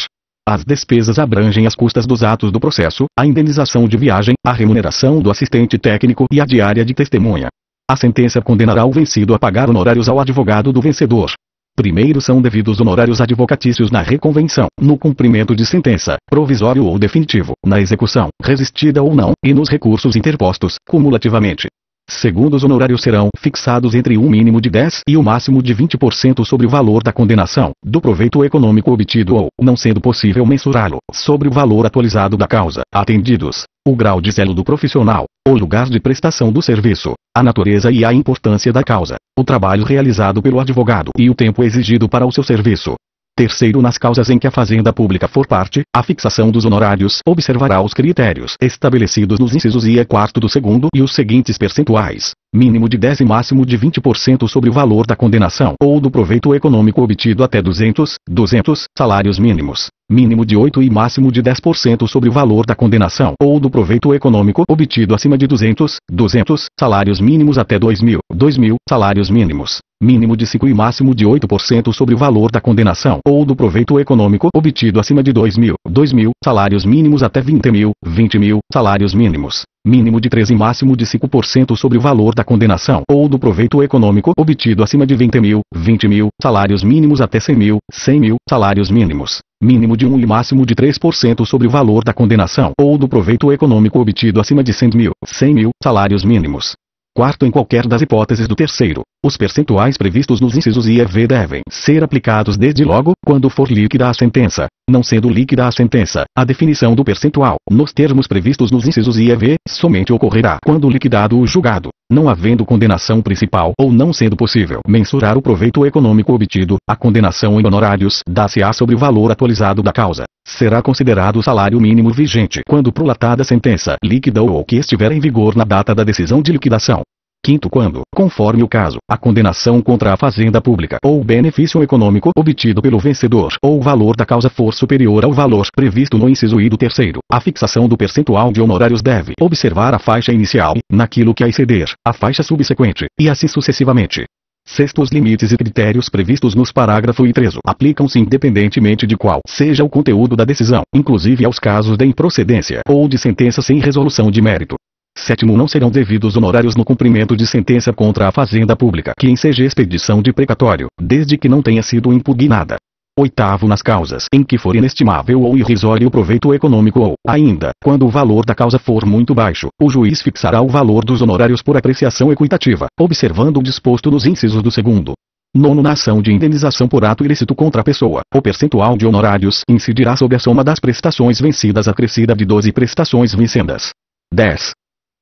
As despesas abrangem as custas dos atos do processo, a indenização de viagem, a remuneração do assistente técnico e a diária de testemunha. A sentença condenará o vencido a pagar honorários ao advogado do vencedor. Primeiro, são devidos honorários advocatícios na reconvenção, no cumprimento de sentença, provisório ou definitivo, na execução, resistida ou não, e nos recursos interpostos, cumulativamente. Segundo, os honorários serão fixados entre um mínimo de 10% e o máximo de 20% sobre o valor da condenação, do proveito econômico obtido ou, não sendo possível mensurá-lo, sobre o valor atualizado da causa, atendidos o grau de zelo do profissional, o lugar de prestação do serviço, a natureza e a importância da causa, o trabalho realizado pelo advogado e o tempo exigido para o seu serviço. Terceiro, nas causas em que a Fazenda Pública for parte, a fixação dos honorários observará os critérios estabelecidos nos incisos I e quarto do segundo e os seguintes percentuais: mínimo de 10% e máximo de 20% sobre o valor da condenação ou do proveito econômico obtido até 200 salários mínimos. Mínimo de 8% e máximo de 10% sobre o valor da condenação ou do proveito econômico obtido acima de 200 salários mínimos até 2.000 salários mínimos. Mínimo de 5% e máximo de 8% sobre o valor da condenação ou do proveito econômico obtido acima de 2.000 salários mínimos até 20.000 salários mínimos. Mínimo de 13% e máximo de 5% sobre o valor da condenação ou do proveito econômico obtido acima de 20.000 salários mínimos até 100.000 salários mínimos. Mínimo de 1% e máximo de 3% sobre o valor da condenação ou do proveito econômico obtido acima de 100.000 salários mínimos. Quarto, em qualquer das hipóteses do terceiro, os percentuais previstos nos incisos I e V devem ser aplicados desde logo, quando for líquida a sentença. Não sendo líquida a sentença, a definição do percentual, nos termos previstos nos incisos I e V, somente ocorrerá quando liquidado o julgado, não havendo condenação principal ou não sendo possível mensurar o proveito econômico obtido, a condenação em honorários dá-se-á sobre o valor atualizado da causa. Será considerado o salário mínimo vigente quando prolatada a sentença líquida ou que estiver em vigor na data da decisão de liquidação. Quinto, quando, conforme o caso, a condenação contra a Fazenda Pública ou o benefício econômico obtido pelo vencedor ou o valor da causa for superior ao valor previsto no inciso I do terceiro, a fixação do percentual de honorários deve observar a faixa inicial e, naquilo que a exceder, a faixa subsequente, e assim sucessivamente. Sexto, os limites e critérios previstos nos parágrafo I e 3 aplicam-se independentemente de qual seja o conteúdo da decisão, inclusive aos casos de improcedência ou de sentença sem resolução de mérito. Sétimo, não serão devidos honorários no cumprimento de sentença contra a Fazenda Pública que enseje expedição de precatório, desde que não tenha sido impugnada. Oitavo, nas causas em que for inestimável ou irrisório o proveito econômico ou, ainda, quando o valor da causa for muito baixo, o juiz fixará o valor dos honorários por apreciação equitativa, observando o disposto nos incisos do segundo. Nono, na ação de indenização por ato ilícito contra a pessoa, o percentual de honorários incidirá sobre a soma das prestações vencidas acrescida de 12 prestações vincendas. 10.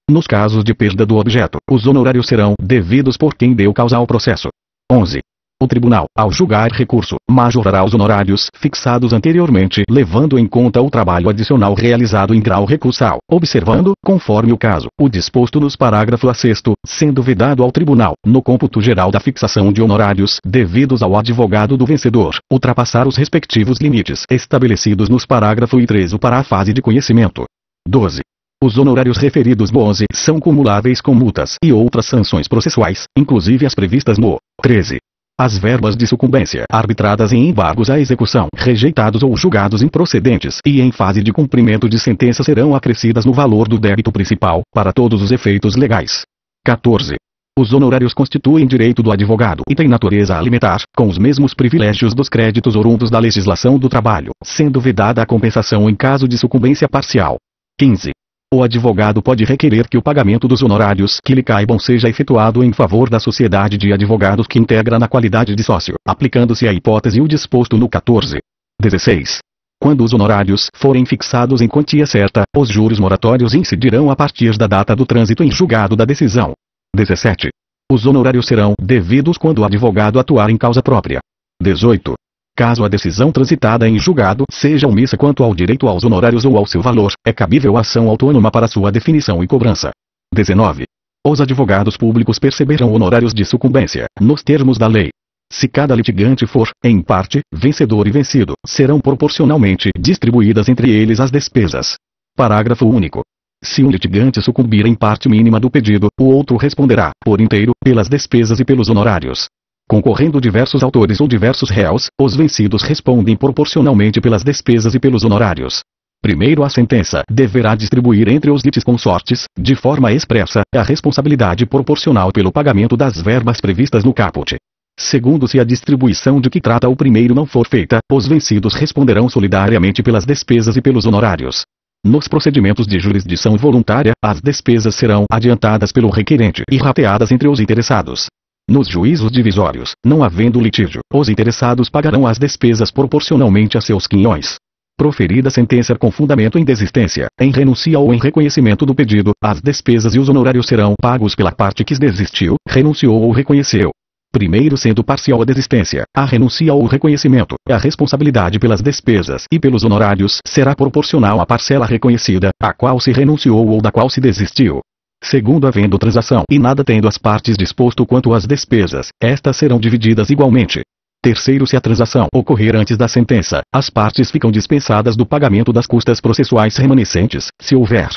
Nos casos de perda do objeto, os honorários serão devidos por quem deu causa ao processo. 11. O tribunal, ao julgar recurso, majorará os honorários fixados anteriormente, levando em conta o trabalho adicional realizado em grau recursal, observando, conforme o caso, o disposto nos parágrafo A6º, sendo vedado ao tribunal, no cômputo geral da fixação de honorários devidos ao advogado do vencedor, ultrapassar os respectivos limites estabelecidos nos parágrafo I e 3 para a fase de conhecimento. 12. Os honorários referidos no 11 são cumuláveis com multas e outras sanções processuais, inclusive as previstas no 13. As verbas de sucumbência arbitradas em embargos à execução, rejeitados ou julgados improcedentes e em fase de cumprimento de sentença serão acrescidas no valor do débito principal, para todos os efeitos legais. 14. Os honorários constituem direito do advogado e têm natureza alimentar, com os mesmos privilégios dos créditos oriundos da legislação do trabalho, sendo vedada a compensação em caso de sucumbência parcial. 15. O advogado pode requerer que o pagamento dos honorários que lhe caibam seja efetuado em favor da sociedade de advogados que integra na qualidade de sócio, aplicando-se à hipótese o disposto no 14. 16. Quando os honorários forem fixados em quantia certa, os juros moratórios incidirão a partir da data do trânsito em julgado da decisão. 17. Os honorários serão devidos quando o advogado atuar em causa própria. 18. Caso a decisão transitada em julgado seja omissa quanto ao direito aos honorários ou ao seu valor, é cabível ação autônoma para sua definição e cobrança. 19. Os advogados públicos perceberão honorários de sucumbência, nos termos da lei. Se cada litigante for, em parte, vencedor e vencido, serão proporcionalmente distribuídas entre eles as despesas. Parágrafo único. Se um litigante sucumbir em parte mínima do pedido, o outro responderá, por inteiro, pelas despesas e pelos honorários. Concorrendo diversos autores ou diversos réus, os vencidos respondem proporcionalmente pelas despesas e pelos honorários. Primeiro, a sentença deverá distribuir entre os litisconsortes, de forma expressa, a responsabilidade proporcional pelo pagamento das verbas previstas no caput. Segundo, se a distribuição de que trata o primeiro não for feita, os vencidos responderão solidariamente pelas despesas e pelos honorários. Nos procedimentos de jurisdição voluntária, as despesas serão adiantadas pelo requerente e rateadas entre os interessados. Nos juízos divisórios, não havendo litígio, os interessados pagarão as despesas proporcionalmente a seus quinhões. Proferida sentença com fundamento em desistência, em renúncia ou em reconhecimento do pedido, as despesas e os honorários serão pagos pela parte que desistiu, renunciou ou reconheceu. Primeiro, sendo parcial a desistência, a renúncia ou o reconhecimento, a responsabilidade pelas despesas e pelos honorários será proporcional à parcela reconhecida, a qual se renunciou ou da qual se desistiu. Segundo, havendo transação e nada tendo as partes disposto quanto às despesas, estas serão divididas igualmente. Terceiro, se a transação ocorrer antes da sentença, as partes ficam dispensadas do pagamento das custas processuais remanescentes, se houver.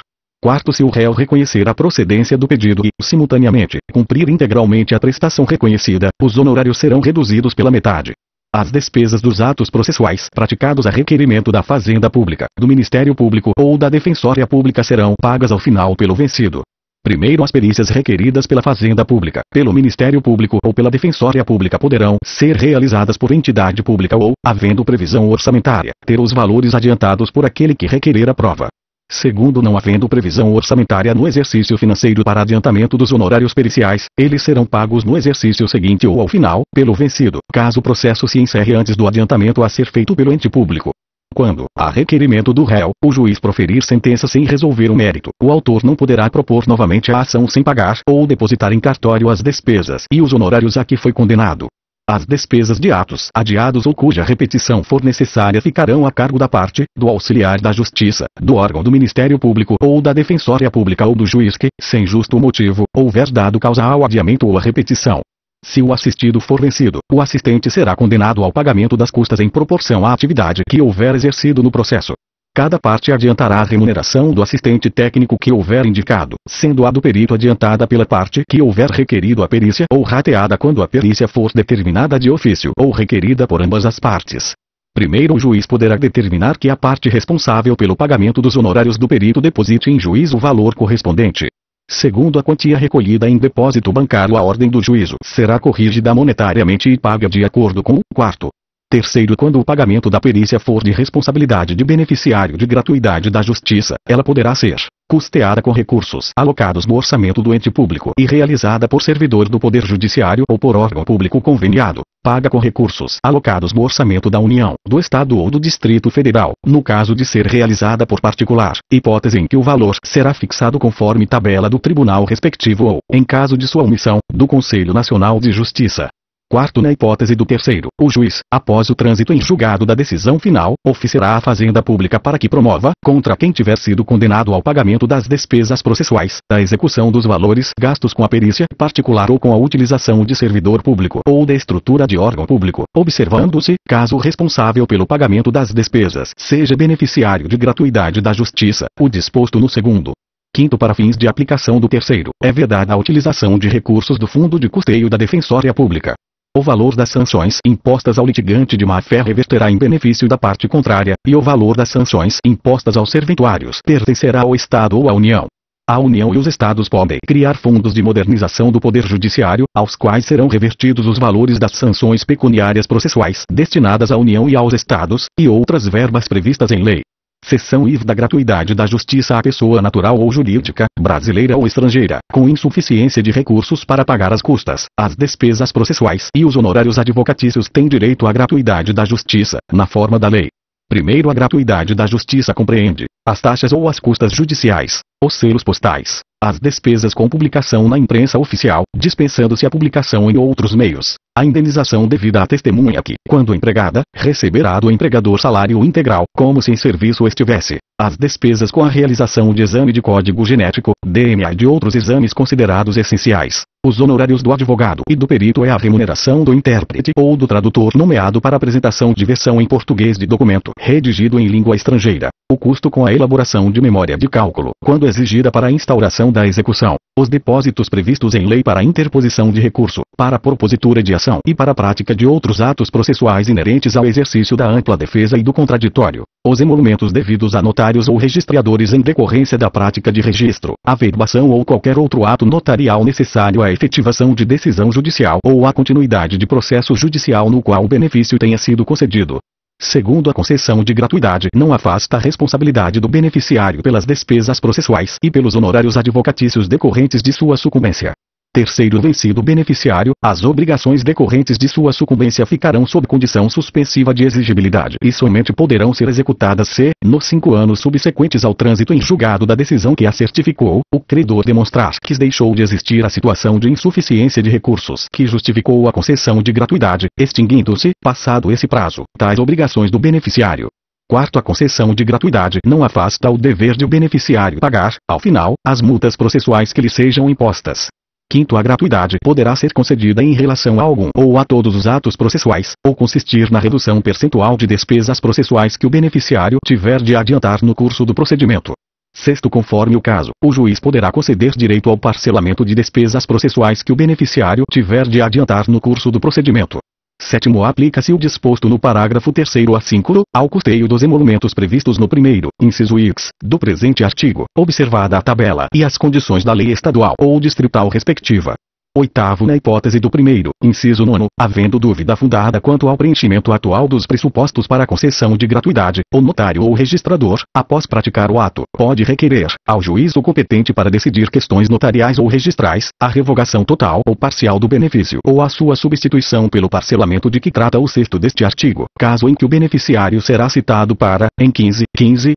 Quarto, se o réu reconhecer a procedência do pedido e, simultaneamente, cumprir integralmente a prestação reconhecida, os honorários serão reduzidos pela metade. As despesas dos atos processuais praticados a requerimento da Fazenda Pública, do Ministério Público ou da Defensoria Pública serão pagas ao final pelo vencido. Primeiro, as perícias requeridas pela Fazenda Pública, pelo Ministério Público ou pela Defensoria Pública poderão ser realizadas por entidade pública ou, havendo previsão orçamentária, ter os valores adiantados por aquele que requerer a prova. Segundo, não havendo previsão orçamentária no exercício financeiro para adiantamento dos honorários periciais, eles serão pagos no exercício seguinte ou ao final, pelo vencido, caso o processo se encerre antes do adiantamento a ser feito pelo ente público. Quando, a requerimento do réu, o juiz proferir sentença sem resolver o mérito, o autor não poderá propor novamente a ação sem pagar ou depositar em cartório as despesas e os honorários a que foi condenado. As despesas de atos adiados ou cuja repetição for necessária ficarão a cargo da parte, do auxiliar da justiça, do órgão do Ministério Público ou da Defensoria Pública ou do juiz que, sem justo motivo, houver dado causa ao adiamento ou à repetição. Se o assistido for vencido, o assistente será condenado ao pagamento das custas em proporção à atividade que houver exercido no processo. Cada parte adiantará a remuneração do assistente técnico que houver indicado, sendo a do perito adiantada pela parte que houver requerido a perícia ou rateada quando a perícia for determinada de ofício ou requerida por ambas as partes. Primeiro, o juiz poderá determinar que a parte responsável pelo pagamento dos honorários do perito deposite em juízo o valor correspondente. Segundo, a quantia recolhida em depósito bancário à ordem do juízo será corrigida monetariamente e paga de acordo com o quarto. Terceiro, quando o pagamento da perícia for de responsabilidade de beneficiário de gratuidade da justiça, ela poderá ser custeada com recursos alocados no orçamento do ente público e realizada por servidor do Poder Judiciário ou por órgão público conveniado, paga com recursos alocados no orçamento da União, do Estado ou do Distrito Federal, no caso de ser realizada por particular, hipótese em que o valor será fixado conforme tabela do tribunal respectivo ou, em caso de sua omissão, do Conselho Nacional de Justiça. Quarto, na hipótese do terceiro, o juiz, após o trânsito em julgado da decisão final, oficiará à Fazenda Pública para que promova, contra quem tiver sido condenado ao pagamento das despesas processuais, da execução dos valores gastos com a perícia particular ou com a utilização de servidor público ou da estrutura de órgão público, observando-se, caso o responsável pelo pagamento das despesas seja beneficiário de gratuidade da justiça, o disposto no segundo. Quinto, para fins de aplicação do terceiro, é vedada a utilização de recursos do Fundo de Custeio da Defensoria Pública. O valor das sanções impostas ao litigante de má-fé reverterá em benefício da parte contrária, e o valor das sanções impostas aos serventuários pertencerá ao Estado ou à União. A União e os Estados podem criar fundos de modernização do Poder Judiciário, aos quais serão revertidos os valores das sanções pecuniárias processuais destinadas à União e aos Estados, e outras verbas previstas em lei. Seção IV da gratuidade da justiça à pessoa natural ou jurídica, brasileira ou estrangeira, com insuficiência de recursos para pagar as custas, as despesas processuais e os honorários advocatícios tem direito à gratuidade da justiça, na forma da lei. Primeiro, a gratuidade da justiça compreende as taxas ou as custas judiciais, os selos postais, as despesas com publicação na imprensa oficial, dispensando-se a publicação em outros meios, a indenização devida à testemunha que, quando empregada, receberá do empregador salário integral, como se em serviço estivesse, as despesas com a realização de exame de código genético, DNA e de outros exames considerados essenciais, os honorários do advogado e do perito e a remuneração do intérprete ou do tradutor nomeado para apresentação de versão em português de documento redigido em língua estrangeira, o custo com a elaboração de memória de cálculo, quando exigida para a instauração da execução, os depósitos previstos em lei para a interposição de recurso, para a propositura de ação e para a prática de outros atos processuais inerentes ao exercício da ampla defesa e do contraditório, os emolumentos devidos a notários ou registradores em decorrência da prática de registro, averbação ou qualquer outro ato notarial necessário à efetivação de decisão judicial ou à continuidade de processo judicial no qual o benefício tenha sido concedido. Segundo, a concessão de gratuidade não afasta a responsabilidade do beneficiário pelas despesas processuais e pelos honorários advocatícios decorrentes de sua sucumbência. Terceiro, vencido o beneficiário, as obrigações decorrentes de sua sucumbência ficarão sob condição suspensiva de exigibilidade e somente poderão ser executadas se, nos 5 anos subsequentes ao trânsito em julgado da decisão que a certificou, o credor demonstrar que deixou de existir a situação de insuficiência de recursos que justificou a concessão de gratuidade, extinguindo-se, passado esse prazo, tais obrigações do beneficiário. Quarto, a concessão de gratuidade não afasta o dever de o beneficiário pagar, ao final, as multas processuais que lhe sejam impostas. Quinto, a gratuidade poderá ser concedida em relação a algum ou a todos os atos processuais, ou consistir na redução percentual de despesas processuais que o beneficiário tiver de adiantar no curso do procedimento. Sexto, conforme o caso, o juiz poderá conceder direito ao parcelamento de despesas processuais que o beneficiário tiver de adiantar no curso do procedimento. Sétimo, aplica-se o disposto no parágrafo 3º a 5º, ao custeio dos emolumentos previstos no primeiro, inciso X, do presente artigo, observada a tabela e as condições da lei estadual ou distrital respectiva. Oitavo, na hipótese do primeiro, inciso 9, havendo dúvida fundada quanto ao preenchimento atual dos pressupostos para a concessão de gratuidade, o notário ou registrador, após praticar o ato, pode requerer, ao juízo competente para decidir questões notariais ou registrais, a revogação total ou parcial do benefício ou a sua substituição pelo parcelamento de que trata o 6º deste artigo, caso em que o beneficiário será citado para, em 15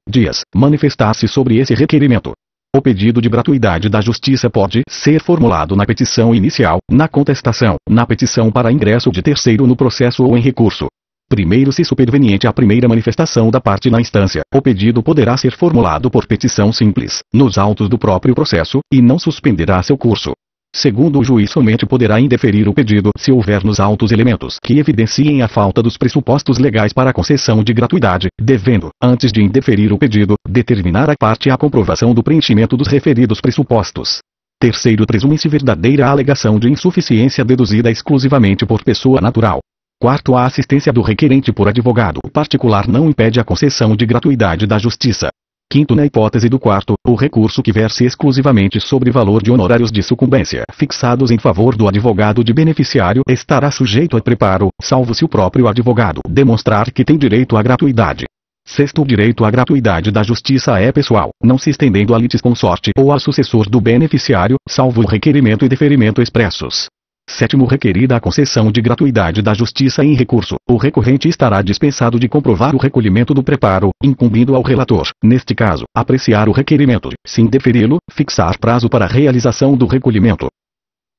dias, manifestar-se sobre esse requerimento. O pedido de gratuidade da justiça pode ser formulado na petição inicial, na contestação, na petição para ingresso de terceiro no processo ou em recurso. Primeiro, se superveniente a primeira manifestação da parte na instância, o pedido poderá ser formulado por petição simples, nos autos do próprio processo, e não suspenderá seu curso. Segundo, o juiz somente poderá indeferir o pedido se houver nos autos elementos que evidenciem a falta dos pressupostos legais para a concessão de gratuidade, devendo, antes de indeferir o pedido, determinar a parte a comprovação do preenchimento dos referidos pressupostos. Terceiro, presume-se verdadeira a alegação de insuficiência deduzida exclusivamente por pessoa natural. Quarto, a assistência do requerente por advogado particular não impede a concessão de gratuidade da justiça. Quinto, na hipótese do quarto, o recurso que verse exclusivamente sobre valor de honorários de sucumbência fixados em favor do advogado de beneficiário estará sujeito a preparo, salvo se o próprio advogado demonstrar que tem direito à gratuidade. Sexto, o direito à gratuidade da justiça é pessoal, não se estendendo a litisconsorte ou a sucessor do beneficiário, salvo o requerimento e deferimento expressos. Sétimo, requerida a concessão de gratuidade da justiça em recurso, o recorrente estará dispensado de comprovar o recolhimento do preparo, incumbindo ao relator, neste caso, apreciar o requerimento, se indeferi-lo, fixar prazo para a realização do recolhimento.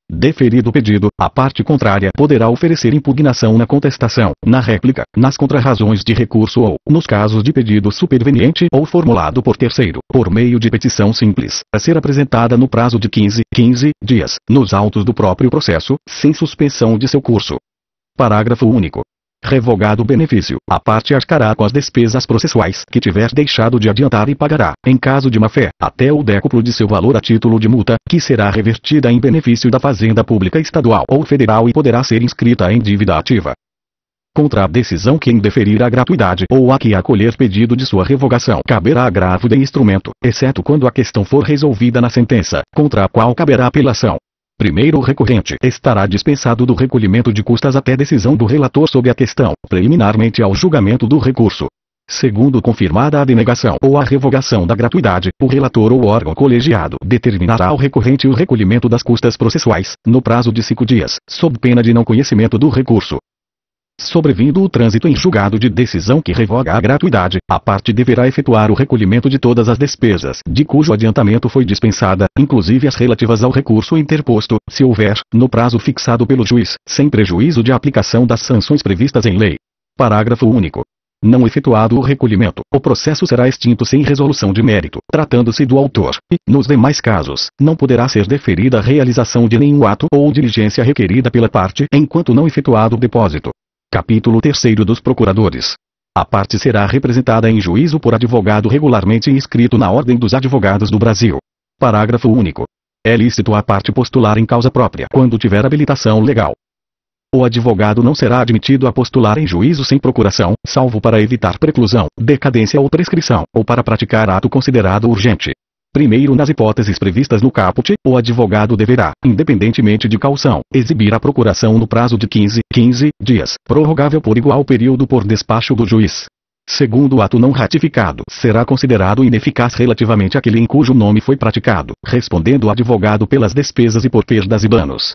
Deferido o pedido, a parte contrária poderá oferecer impugnação na contestação, na réplica, nas contrarrazões de recurso ou, nos casos de pedido superveniente ou formulado por terceiro, por meio de petição simples, a ser apresentada no prazo de 15 dias, nos autos do próprio processo, sem suspensão de seu curso. Parágrafo único. Revogado o benefício, a parte arcará com as despesas processuais que tiver deixado de adiantar e pagará, em caso de má-fé, até o décuplo de seu valor a título de multa, que será revertida em benefício da Fazenda Pública Estadual ou Federal e poderá ser inscrita em dívida ativa. Contra a decisão que indeferir a gratuidade ou a que acolher pedido de sua revogação caberá agravo de instrumento, exceto quando a questão for resolvida na sentença, contra a qual caberá apelação. Primeiro, o recorrente estará dispensado do recolhimento de custas até decisão do relator sobre a questão, preliminarmente ao julgamento do recurso. Segundo, confirmada a denegação ou a revogação da gratuidade, o relator ou órgão colegiado determinará ao recorrente o recolhimento das custas processuais, no prazo de 5 dias, sob pena de não conhecimento do recurso. Sobrevindo o trânsito em julgado de decisão que revoga a gratuidade, a parte deverá efetuar o recolhimento de todas as despesas de cujo adiantamento foi dispensada, inclusive as relativas ao recurso interposto, se houver, no prazo fixado pelo juiz, sem prejuízo de aplicação das sanções previstas em lei. Parágrafo único. Não efetuado o recolhimento, o processo será extinto sem resolução de mérito, tratando-se do autor, e, nos demais casos, não poderá ser deferida a realização de nenhum ato ou diligência requerida pela parte enquanto não efetuado o depósito. Capítulo 3º dos Procuradores. A parte será representada em juízo por advogado regularmente inscrito na Ordem dos Advogados do Brasil. Parágrafo único. É lícito a parte postular em causa própria quando tiver habilitação legal. O advogado não será admitido a postular em juízo sem procuração, salvo para evitar preclusão, decadência ou prescrição, ou para praticar ato considerado urgente. Primeiro, nas hipóteses previstas no caput, o advogado deverá, independentemente de caução, exibir a procuração no prazo de 15 dias, prorrogável por igual período por despacho do juiz. Segundo, o ato não ratificado será considerado ineficaz relativamente àquele em cujo nome foi praticado, respondendo o advogado pelas despesas e por perdas e danos.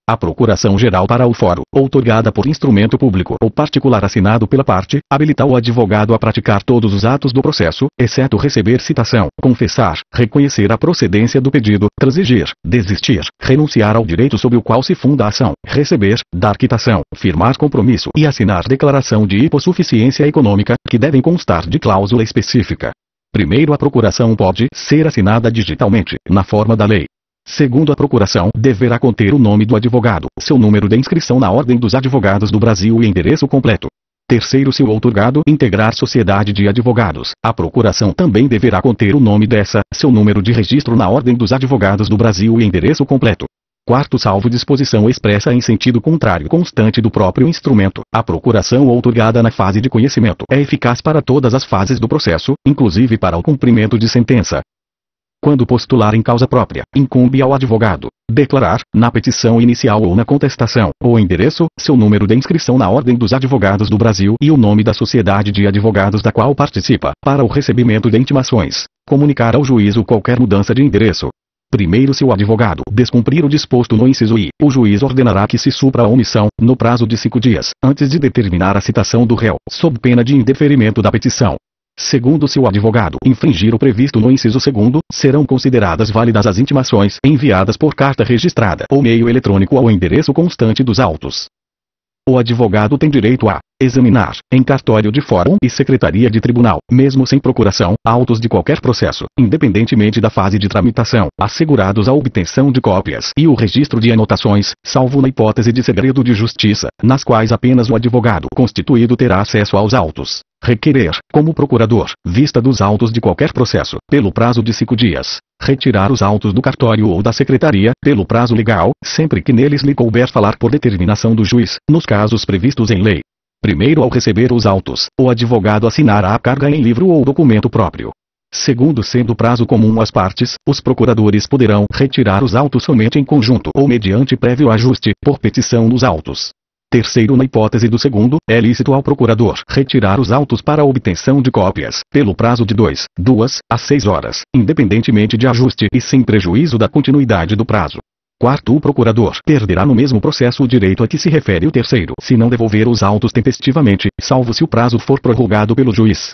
A procuração geral para o foro, outorgada por instrumento público ou particular assinado pela parte, habilita o advogado a praticar todos os atos do processo, exceto receber citação, confessar, reconhecer a procedência do pedido, transigir, desistir, renunciar ao direito sobre o qual se funda a ação, receber, dar quitação, firmar compromisso e assinar declaração de hipossuficiência econômica, que devem constar de cláusula específica. Primeiro, a procuração pode ser assinada digitalmente, na forma da lei. Segundo, a procuração deverá conter o nome do advogado, seu número de inscrição na Ordem dos Advogados do Brasil e endereço completo. Terceiro, se o outorgado integrar sociedade de advogados, a procuração também deverá conter o nome dessa, seu número de registro na Ordem dos Advogados do Brasil e endereço completo. Quarto, salvo disposição expressa em sentido contrário constante do próprio instrumento, a procuração outorgada na fase de conhecimento é eficaz para todas as fases do processo, inclusive para o cumprimento de sentença. Quando postular em causa própria, incumbe ao advogado declarar, na petição inicial ou na contestação, o endereço, seu número de inscrição na Ordem dos Advogados do Brasil e o nome da sociedade de advogados da qual participa, para o recebimento de intimações. Comunicar ao juízo qualquer mudança de endereço. Primeiro, se o advogado descumprir o disposto no inciso I, o juiz ordenará que se supra a omissão, no prazo de 5 dias, antes de determinar a citação do réu, sob pena de indeferimento da petição. Segundo, se o advogado infringir o previsto no inciso 2º, serão consideradas válidas as intimações enviadas por carta registrada ou meio eletrônico ao endereço constante dos autos. O advogado tem direito a examinar, em cartório de fórum e secretaria de tribunal, mesmo sem procuração, autos de qualquer processo, independentemente da fase de tramitação, assegurados a obtenção de cópias e o registro de anotações, salvo na hipótese de segredo de justiça, nas quais apenas o advogado constituído terá acesso aos autos. Requerer, como procurador, vista dos autos de qualquer processo, pelo prazo de 5 dias. Retirar os autos do cartório ou da secretaria, pelo prazo legal, sempre que neles lhe couber falar por determinação do juiz, nos casos previstos em lei. Primeiro, ao receber os autos, o advogado assinará a carga em livro ou documento próprio. Segundo, sendo prazo comum às partes, os procuradores poderão retirar os autos somente em conjunto ou mediante prévio ajuste, por petição nos autos. Terceiro, na hipótese do segundo, é lícito ao procurador retirar os autos para a obtenção de cópias, pelo prazo de 2 a 6 horas, independentemente de ajuste e sem prejuízo da continuidade do prazo. Quarto, o procurador perderá no mesmo processo o direito a que se refere o terceiro, se não devolver os autos tempestivamente, salvo se o prazo for prorrogado pelo juiz.